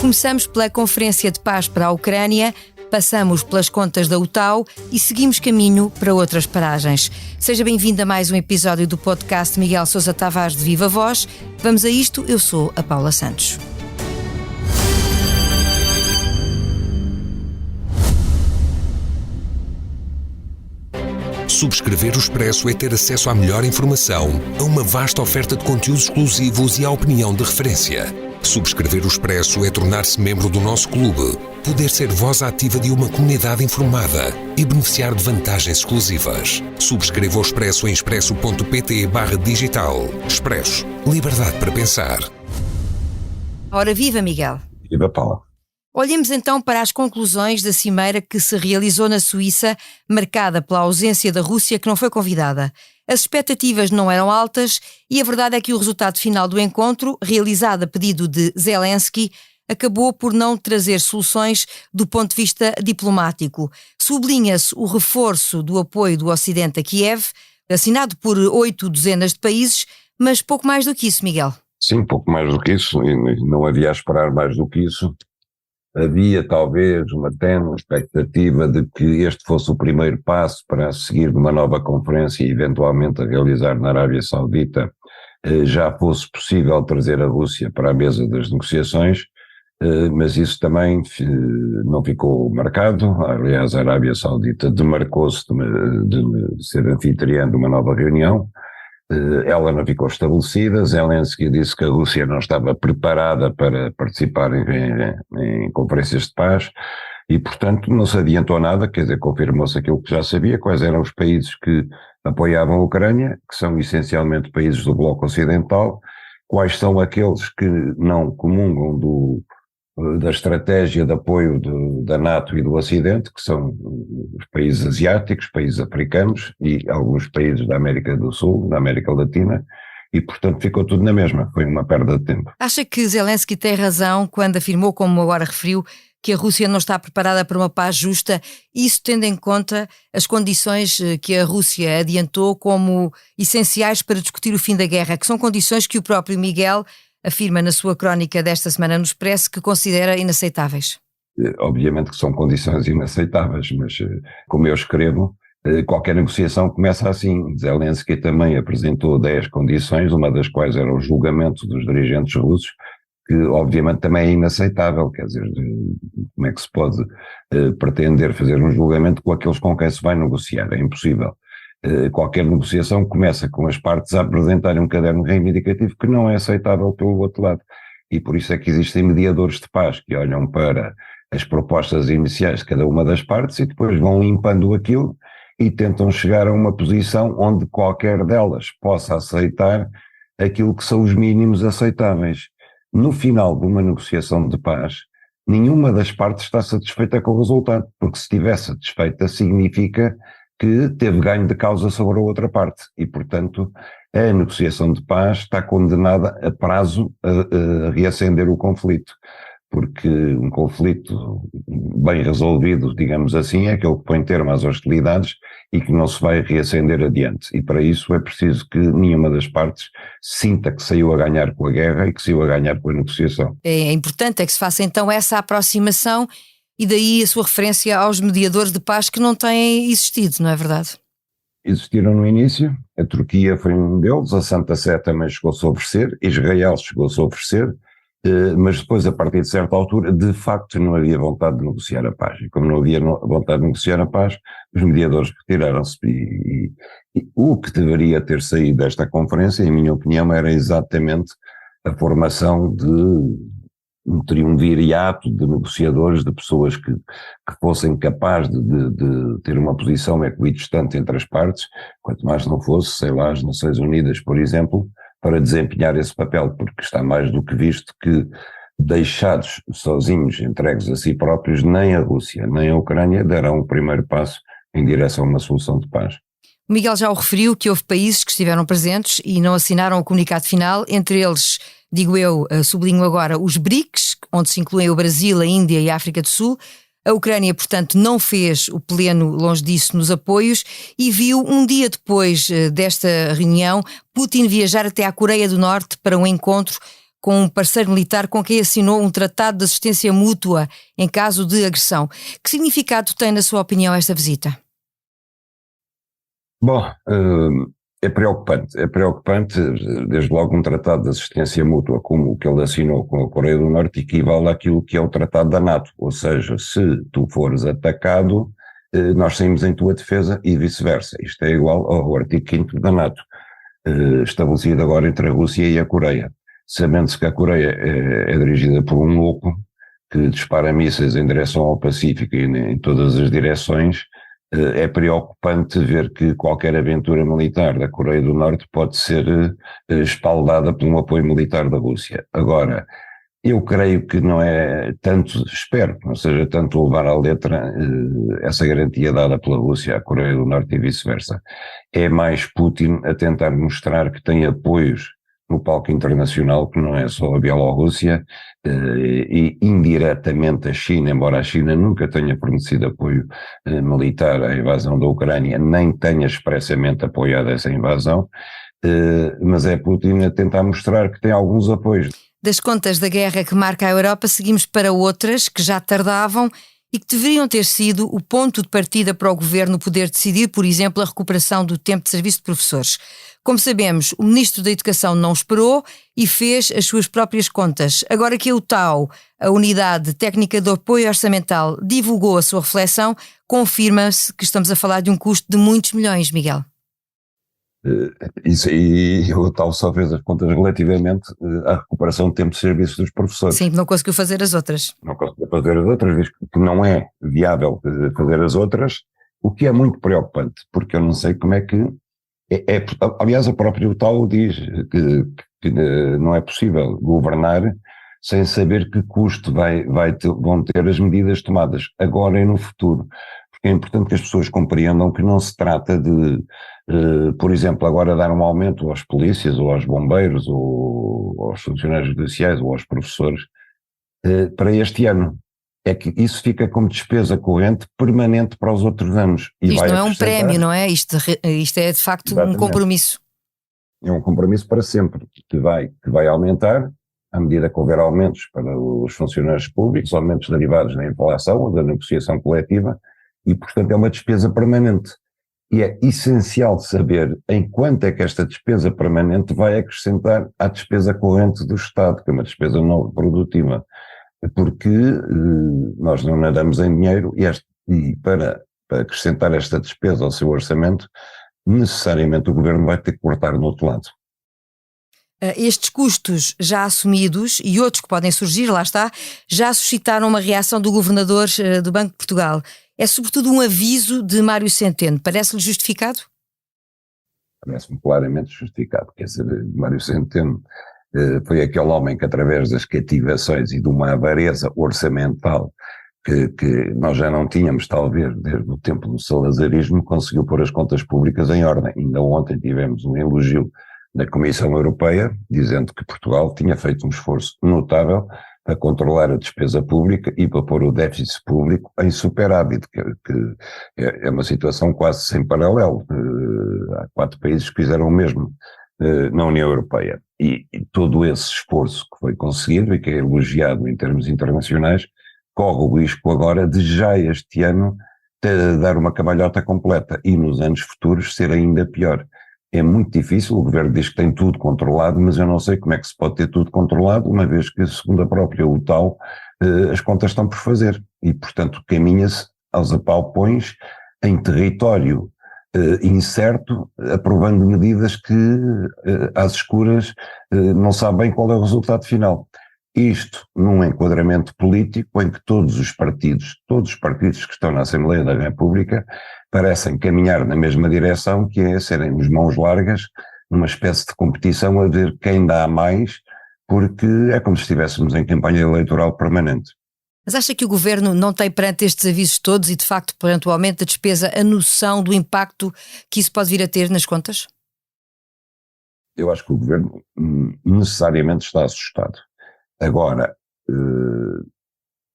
Começamos pela Conferência de Paz para a Ucrânia, passamos pelas contas da UTAU e seguimos caminho para outras paragens. Seja bem-vindo a mais um episódio do podcast Miguel Sousa Tavares de Viva Voz. Vamos a isto, eu sou a Paula Santos. Subscrever o Expresso é ter acesso à melhor informação, a uma vasta oferta de conteúdos exclusivos e à opinião de referência. Subscrever o Expresso é tornar-se membro do nosso clube, poder ser voz ativa de uma comunidade informada e beneficiar de vantagens exclusivas. Subscreva o Expresso em expresso.pt/digital. Expresso. Liberdade para pensar. Ora, viva Miguel. Viva Paula. Olhemos então para as conclusões da cimeira que se realizou na Suíça, marcada pela ausência da Rússia, que não foi convidada. As expectativas não eram altas e a verdade é que o resultado final do encontro, realizado a pedido de Zelensky, acabou por não trazer soluções do ponto de vista diplomático. Sublinha-se o reforço do apoio do Ocidente a Kiev, assinado por 8 dezenas de países, mas pouco mais do que isso, Miguel. Sim, pouco mais do que isso, e não havia a esperar mais do que isso. Havia talvez uma tenue expectativa de que este fosse o primeiro passo para seguir numa nova conferência e eventualmente a realizar na Arábia Saudita já fosse possível trazer a Rússia para a mesa das negociações, mas isso também não ficou marcado. Aliás, a Arábia Saudita demarcou-se de ser anfitriã de uma nova reunião. Ela não ficou estabelecida. Zelensky disse que a Rússia não estava preparada para participar em conferências de paz e, portanto, não se adiantou nada, quer dizer, confirmou-se aquilo que já sabia, quais eram os países que apoiavam a Ucrânia, que são essencialmente países do Bloco Ocidental, quais são aqueles que não comungam da estratégia de apoio da NATO e do Ocidente, que são os países asiáticos, países africanos e alguns países da América do Sul, da América Latina, e portanto ficou tudo na mesma, foi uma perda de tempo. Acha que Zelensky tem razão quando afirmou, como agora referiu, que a Rússia não está preparada para uma paz justa, isso tendo em conta as condições que a Rússia adiantou como essenciais para discutir o fim da guerra, que são condições que o próprio Miguel afirma na sua crónica desta semana no Expresso que considera inaceitáveis? Obviamente que são condições inaceitáveis, mas como eu escrevo, qualquer negociação começa assim. Zelensky também apresentou 10 condições, uma das quais era o julgamento dos dirigentes russos, que obviamente também é inaceitável, quer dizer, como é que se pode pretender fazer um julgamento com aqueles com quem se vai negociar? É impossível. Qualquer negociação começa com as partes a apresentarem um caderno reivindicativo que não é aceitável pelo outro lado. E por isso é que existem mediadores de paz que olham para as propostas iniciais de cada uma das partes e depois vão limpando aquilo e tentam chegar a uma posição onde qualquer delas possa aceitar aquilo que são os mínimos aceitáveis. No final de uma negociação de paz, nenhuma das partes está satisfeita com o resultado, porque se estiver satisfeita significa que teve ganho de causa sobre a outra parte e, portanto, a negociação de paz está condenada a prazo a reacender o conflito, porque um conflito bem resolvido, digamos assim, é aquele que põe termo às hostilidades e que não se vai reacender adiante. E para isso é preciso que nenhuma das partes sinta que saiu a ganhar com a guerra e que saiu a ganhar com a negociação. É importante que se faça então essa aproximação. E daí a sua referência aos mediadores de paz que não têm existido, não é verdade? Existiram no início, a Turquia foi um deles, a Santa Sé também chegou-se a oferecer, Israel chegou-se a oferecer, mas depois, a partir de certa altura, de facto não havia vontade de negociar a paz. E como não havia vontade de negociar a paz, os mediadores retiraram-se. E o que deveria ter saído desta conferência, em minha opinião, era exatamente a formação de um triunvirato de negociadores, de pessoas que fossem capazes de ter uma posição equidistante entre as partes, quanto mais não fosse, sei lá, as Nações Unidas, por exemplo, para desempenhar esse papel, porque está mais do que visto que, deixados sozinhos, entregues a si próprios, nem a Rússia, nem a Ucrânia darão o primeiro passo em direção a uma solução de paz. O Miguel já o referiu que houve países que estiveram presentes e não assinaram o comunicado final, entre eles, digo eu, sublinho agora, os BRICS, onde se incluem o Brasil, a Índia e a África do Sul, A Ucrânia, portanto, não fez o pleno, longe disso, nos apoios e viu, um dia depois desta reunião, Putin viajar até à Coreia do Norte para um encontro com um parceiro militar com quem assinou um tratado de assistência mútua em caso de agressão. Que significado tem, na sua opinião, esta visita? Bom, é preocupante, desde logo um tratado de assistência mútua como o que ele assinou com a Coreia do Norte equivale àquilo que é o tratado da NATO, ou seja, se tu fores atacado, nós saímos em tua defesa e vice-versa. Isto é igual ao artigo 5º da NATO, estabelecido agora entre a Rússia e a Coreia. Sabendo-se que a Coreia é dirigida por um louco que dispara mísseis em direção ao Pacífico e em todas as direções, é preocupante ver que qualquer aventura militar da Coreia do Norte pode ser espaldada por um apoio militar da Rússia. Agora, eu creio que não é tanto, espero que não seja tanto levar à letra essa garantia dada pela Rússia à Coreia do Norte e vice-versa. É mais Putin a tentar mostrar que tem apoios no palco internacional, que não é só a Bielorrússia, e indiretamente a China, embora a China nunca tenha fornecido apoio militar à invasão da Ucrânia, nem tenha expressamente apoiado essa invasão, mas é Putin a tentar mostrar que tem alguns apoios. Das contas da guerra que marca a Europa, seguimos para outras que já tardavam e que deveriam ter sido o ponto de partida para o governo poder decidir, por exemplo, a recuperação do tempo de serviço de professores. Como sabemos, o Ministro da Educação não esperou e fez as suas próprias contas. Agora que a UTAO, a Unidade Técnica de Apoio Orçamental, divulgou a sua reflexão, confirma-se que estamos a falar de um custo de muitos milhões, Miguel. Isso aí, o tal só fez as contas relativamente à recuperação do tempo de serviço dos professores. Sim, não conseguiu fazer as outras. Não conseguiu fazer as outras, diz que não é viável fazer as outras, o que é muito preocupante, porque eu não sei como é que... aliás, a própria UTAU diz que não é possível governar sem saber que custo vão ter as medidas tomadas agora e no futuro. Porque é importante que as pessoas compreendam que não se trata de, por exemplo, agora dar um aumento aos polícias ou aos bombeiros ou aos funcionários judiciais ou aos professores para este ano. É que isso fica como despesa corrente permanente para os outros anos. E isto não é um prémio, não é? Isto é de facto Exatamente. Um compromisso. É um compromisso para sempre, que vai aumentar à medida que houver aumentos para os funcionários públicos, aumentos derivados da inflação ou da negociação coletiva, e portanto é uma despesa permanente. E é essencial saber em quanto é que esta despesa permanente vai acrescentar à despesa corrente do Estado, que é uma despesa não produtiva. Porque nós não nadamos em dinheiro e para acrescentar esta despesa ao seu orçamento, necessariamente o Governo vai ter que cortar no outro lado. Estes custos já assumidos e outros que podem surgir, lá está, já suscitaram uma reação do Governador do Banco de Portugal. É sobretudo um aviso de Mário Centeno. Parece-lhe justificado? Parece-me claramente justificado. Quer dizer, Mário Centeno foi aquele homem que, através das cativações e de uma avareza orçamental que nós já não tínhamos, talvez, desde o tempo do salazarismo, conseguiu pôr as contas públicas em ordem. Ainda ontem tivemos um elogio da Comissão Europeia, dizendo que Portugal tinha feito um esforço notável para controlar a despesa pública e para pôr o déficit público em superávit, que é uma situação quase sem paralelo. Há 4 países que fizeram o mesmo na União Europeia. E todo esse esforço que foi conseguido e que é elogiado em termos internacionais, corre o risco agora de já este ano dar uma cambalhota completa e nos anos futuros ser ainda pior. É muito difícil, o Governo diz que tem tudo controlado, mas eu não sei como é que se pode ter tudo controlado, uma vez que, segundo a própria UTAU, as contas estão por fazer e, portanto, caminha-se aos apalpões em território incerto, aprovando medidas que, às escuras, não sabe bem qual é o resultado final. Isto num enquadramento político em que todos os partidos que estão na Assembleia da República parecem caminhar na mesma direção, que é serem os mãos largas, numa espécie de competição a ver quem dá mais, porque é como se estivéssemos em campanha eleitoral permanente. Mas acha que o Governo não tem, perante estes avisos todos e de facto perante o aumento da despesa, a noção do impacto que isso pode vir a ter nas contas? Eu acho que o Governo necessariamente está assustado. Agora,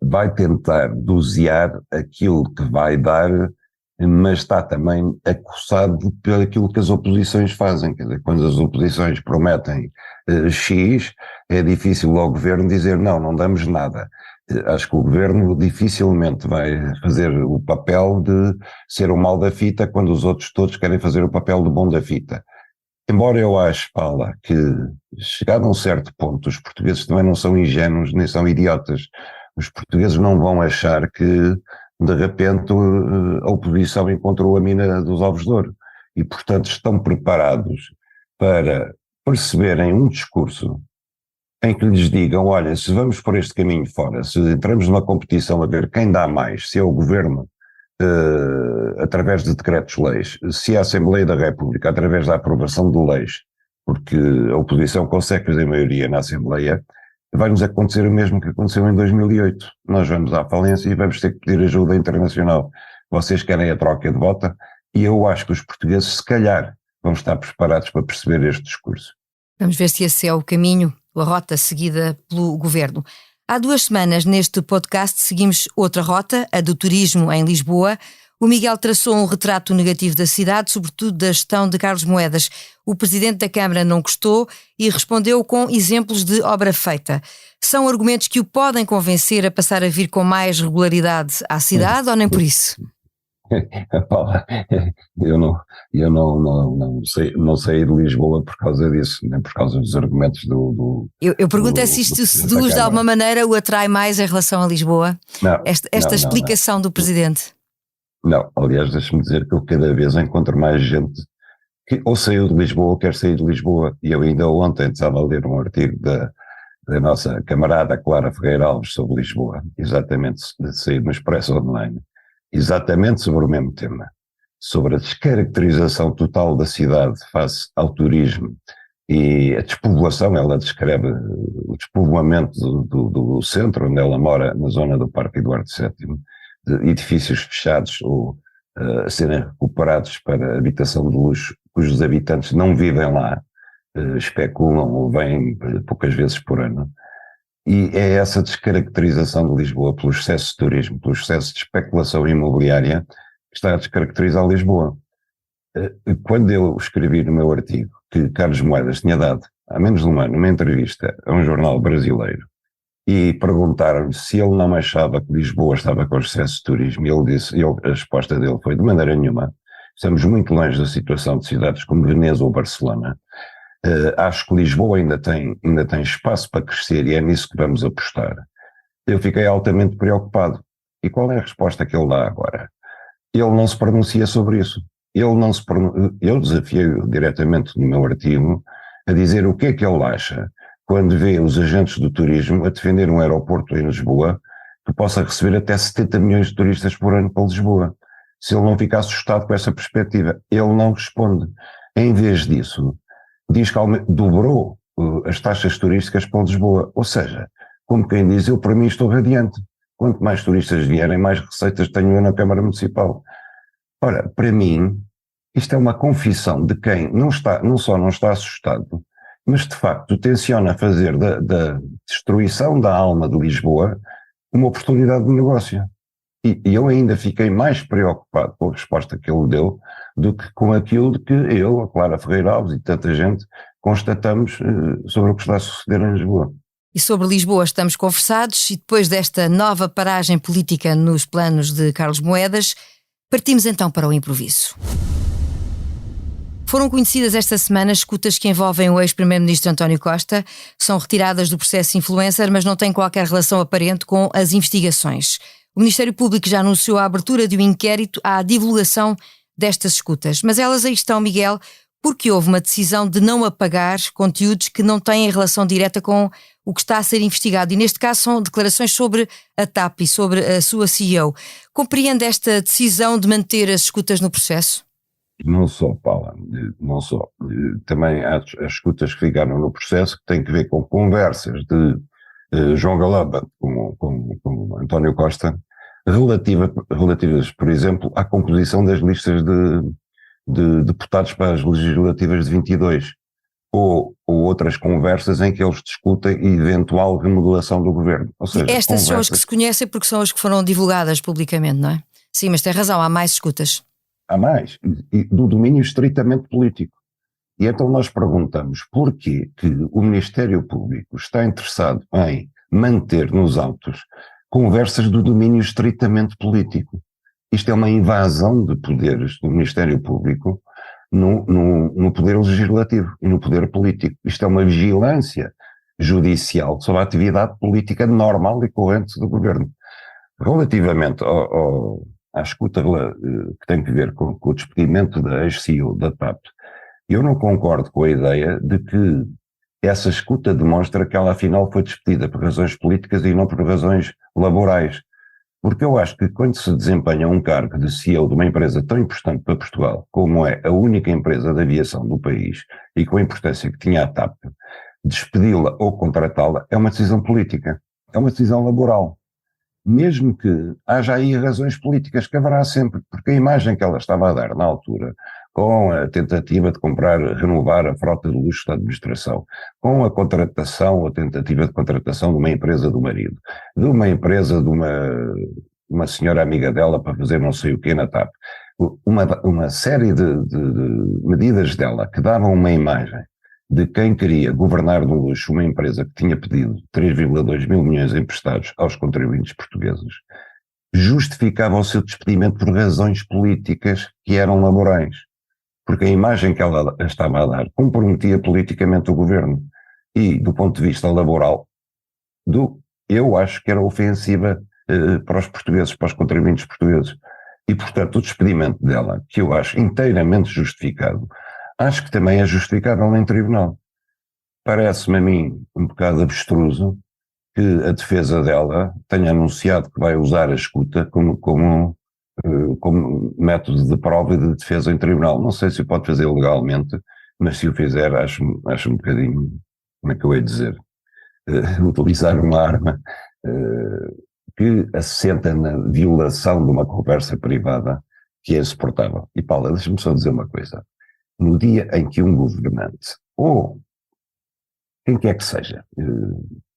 vai tentar dosear aquilo que vai dar, mas está também acossado pelo aquilo que as oposições fazem. Quer dizer, quando as oposições prometem X, é difícil ao governo dizer não damos nada. Acho que o governo dificilmente vai fazer o papel de ser o mal da fita quando os outros todos querem fazer o papel de bom da fita. Embora eu ache, Paula, que chegado a um certo ponto, os portugueses também não são ingênuos nem são idiotas. Os portugueses não vão achar que, de repente, a oposição encontrou a mina dos ovos de ouro. E, portanto, estão preparados para perceberem um discurso em que lhes digam, olha, se vamos por este caminho fora, se entramos numa competição a ver quem dá mais, se é o governo através de decretos-leis, se é a Assembleia da República através da aprovação de leis, porque a oposição consegue fazer maioria na Assembleia, vai-nos acontecer o mesmo que aconteceu em 2008. Nós vamos à falência e vamos ter que pedir ajuda internacional. Vocês querem a troca de bota? E eu acho que os portugueses, se calhar, vão estar preparados para perceber este discurso. Vamos ver se esse é o caminho, a rota seguida pelo governo. Há 2 semanas, neste podcast, seguimos outra rota, a do turismo em Lisboa. O Miguel traçou um retrato negativo da cidade, sobretudo da gestão de Carlos Moedas. O presidente da Câmara não gostou e respondeu com exemplos de obra feita. São argumentos que o podem convencer a passar a vir com mais regularidade à cidade ou nem por isso? Paula, eu não saí de Lisboa por causa disso, nem por causa dos argumentos do Eu pergunto se isto seduz de alguma maneira, o atrai mais em relação a Lisboa? Não, esta explicação do presidente? Não, aliás, deixa-me dizer que eu cada vez encontro mais gente que ou saiu de Lisboa ou quer sair de Lisboa, e eu ainda ontem estava a ler um artigo da nossa camarada Clara Ferreira Alves sobre Lisboa, exatamente, saído no Expresso Online, exatamente sobre o mesmo tema, sobre a descaracterização total da cidade face ao turismo e a despopulação. Ela descreve o despovoamento do centro onde ela mora, na zona do Parque Eduardo VII, de edifícios fechados ou a serem recuperados para habitação de luxo, cujos habitantes não vivem lá, especulam ou vêm poucas vezes por ano. E é essa descaracterização de Lisboa pelo excesso de turismo, pelo excesso de especulação imobiliária que está a descaracterizar Lisboa. Quando eu escrevi no meu artigo que Carlos Moedas tinha dado, há menos de um ano, uma entrevista a um jornal brasileiro e perguntaram-lhe se ele não achava que Lisboa estava com excesso de turismo, e ele disse, a resposta dele foi: de maneira nenhuma, estamos muito longe da situação de cidades como Veneza ou Barcelona. Acho que Lisboa ainda tem espaço para crescer e é nisso que vamos apostar. Eu fiquei altamente preocupado. E qual é a resposta que ele dá agora? Ele não se pronuncia sobre isso. Eu desafiei-o diretamente no meu artigo a dizer o que é que ele acha quando vê os agentes do turismo a defender um aeroporto em Lisboa que possa receber até 70 milhões de turistas por ano para Lisboa. Se ele não fica assustado com essa perspectiva, ele não responde. Em vez disso, diz que dobrou as taxas turísticas para Lisboa. Ou seja, como quem diz, eu para mim estou radiante. Quanto mais turistas vierem, mais receitas tenho eu na Câmara Municipal. Ora, para mim, isto é uma confissão de quem não só não está assustado, mas de facto tenciona fazer da destruição da alma de Lisboa uma oportunidade de negócio. E eu ainda fiquei mais preocupado com a resposta que ele deu do que com aquilo de que eu, a Clara Ferreira Alves e tanta gente constatamos sobre o que está a suceder em Lisboa. E sobre Lisboa estamos conversados, e depois desta nova paragem política nos planos de Carlos Moedas, partimos então para o improviso. Foram conhecidas esta semana escutas que envolvem o ex-primeiro-ministro António Costa. São retiradas do processo influencer, mas não têm qualquer relação aparente com as investigações. O Ministério Público já anunciou a abertura de um inquérito à divulgação destas escutas. Mas elas aí estão, Miguel, porque houve uma decisão de não apagar conteúdos que não têm relação direta com o que está a ser investigado. E neste caso são declarações sobre a TAP e sobre a sua CEO. Compreende esta decisão de manter as escutas no processo? Não só, Paula, não só. Também há as escutas que ficaram no processo que têm que ver com conversas de João Galamba com António Costa, relativas, por exemplo, à composição das listas de deputados para as legislativas de 22. ou outras conversas em que eles discutem eventual remodelação do governo. Ou seja, estas são as que se conhecem porque são as que foram divulgadas publicamente, não é? Sim, mas tem razão, há mais escutas. Há mais, e do domínio estritamente político. E então nós perguntamos porquê que o Ministério Público está interessado em manter nos autos conversas do domínio estritamente político. Isto é uma invasão de poderes do Ministério Público no poder legislativo e no poder político. Isto é uma vigilância judicial sobre a atividade política normal e corrente do governo. Relativamente à escuta que tem que ver com o despedimento da ex-CEO da TAP, eu não concordo com a ideia de que essa escuta demonstra que ela afinal foi despedida por razões políticas e não por razões laborais. Porque eu acho que quando se desempenha um cargo de CEO de uma empresa tão importante para Portugal, como é a única empresa de aviação do país, e com a importância que tinha a TAP, despedi-la ou contratá-la é uma decisão política, é uma decisão laboral. Mesmo que haja aí razões políticas, que haverá sempre, porque a imagem que ela estava a dar na altura, com a tentativa de renovar a frota de luxo da administração, com a contratação, a tentativa de contratação de uma empresa do marido, de uma empresa de uma senhora amiga dela para fazer não sei o quê na TAP, uma série de medidas dela que davam uma imagem de quem queria governar no luxo uma empresa que tinha pedido 3,2 mil milhões emprestados aos contribuintes portugueses, justificava o seu despedimento por razões políticas que eram laborais. Porque a imagem que ela estava a dar comprometia politicamente o governo e, do ponto de vista laboral, eu acho que era ofensiva para os portugueses, para os contribuintes portugueses. E, portanto, o despedimento dela, que eu acho inteiramente justificado, acho que também é justificável em tribunal. Parece-me a mim um bocado abstruso que a defesa dela tenha anunciado que vai usar a escuta como método de prova e de defesa em tribunal. Não sei se o pode fazer legalmente, mas se o fizer acho um bocadinho, como é que eu ia dizer, utilizar uma arma que assenta na violação de uma conversa privada que é insuportável. E Paula, deixa-me só dizer uma coisa. No dia em que um governante, ou quem quer que seja,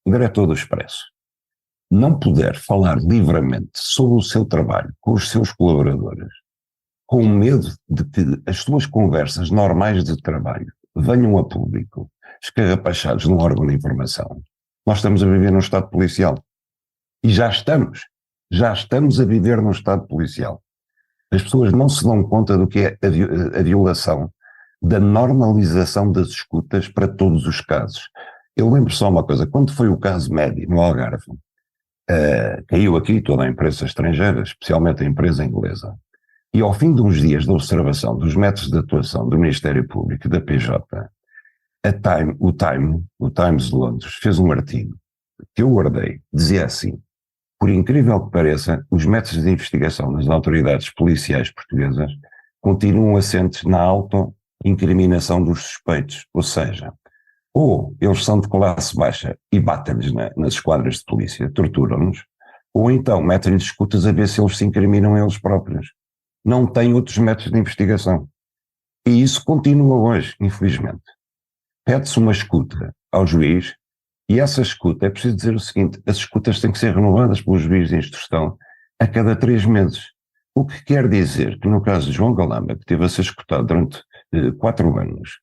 diretor do Expresso, não puder falar livremente sobre o seu trabalho com os seus colaboradores, com medo de que as suas conversas normais de trabalho venham a público, escarrapachados num órgão de informação, nós estamos a viver num Estado policial. E já estamos a viver num Estado policial. As pessoas não se dão conta do que é a violação da normalização das escutas para todos os casos. Eu lembro só uma coisa, quando foi o caso Medi, no Algarve, caiu aqui toda a imprensa estrangeira, especialmente a imprensa inglesa, e ao fim de uns dias de observação dos métodos de atuação do Ministério Público e da PJ, o Times de Londres fez um artigo que eu guardei, dizia assim: por incrível que pareça, os métodos de investigação das autoridades policiais portuguesas continuam assentes na auto-incriminação dos suspeitos, ou seja, ou eles são de classe baixa e batem-lhes nas esquadras de polícia, torturam-nos, ou então metem-lhes escutas a ver se eles se incriminam a eles próprios. Não têm outros métodos de investigação. E isso continua hoje, infelizmente. Pede-se uma escuta ao juiz, e essa escuta, é preciso dizer o seguinte, as escutas têm que ser renovadas pelo juiz de instrução a cada 3 meses. O que quer dizer que no caso de João Galamba, que teve a ser escutado durante 4 anos,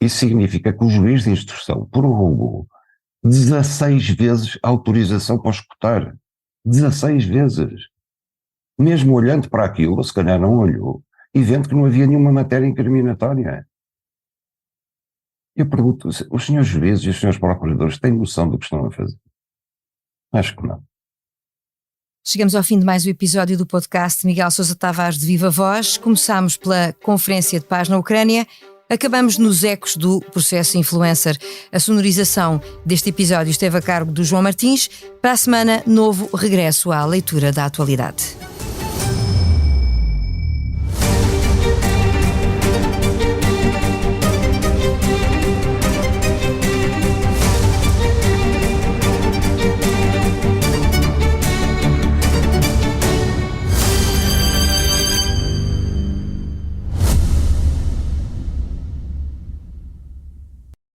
isso significa que o juiz de instrução prorrogou 16 vezes a autorização para escutar. 16 vezes. Mesmo olhando para aquilo, ou se calhar não olhou, e vendo que não havia nenhuma matéria incriminatória. Eu pergunto, os senhores juízes e os senhores procuradores têm noção do que estão a fazer? Acho que não. Chegamos ao fim de mais um episódio do podcast Miguel Sousa Tavares de Viva Voz. Começámos pela Conferência de Paz na Ucrânia, acabamos nos ecos do processo influencer. A sonorização deste episódio esteve a cargo do João Martins. Para a semana, novo regresso à leitura da atualidade.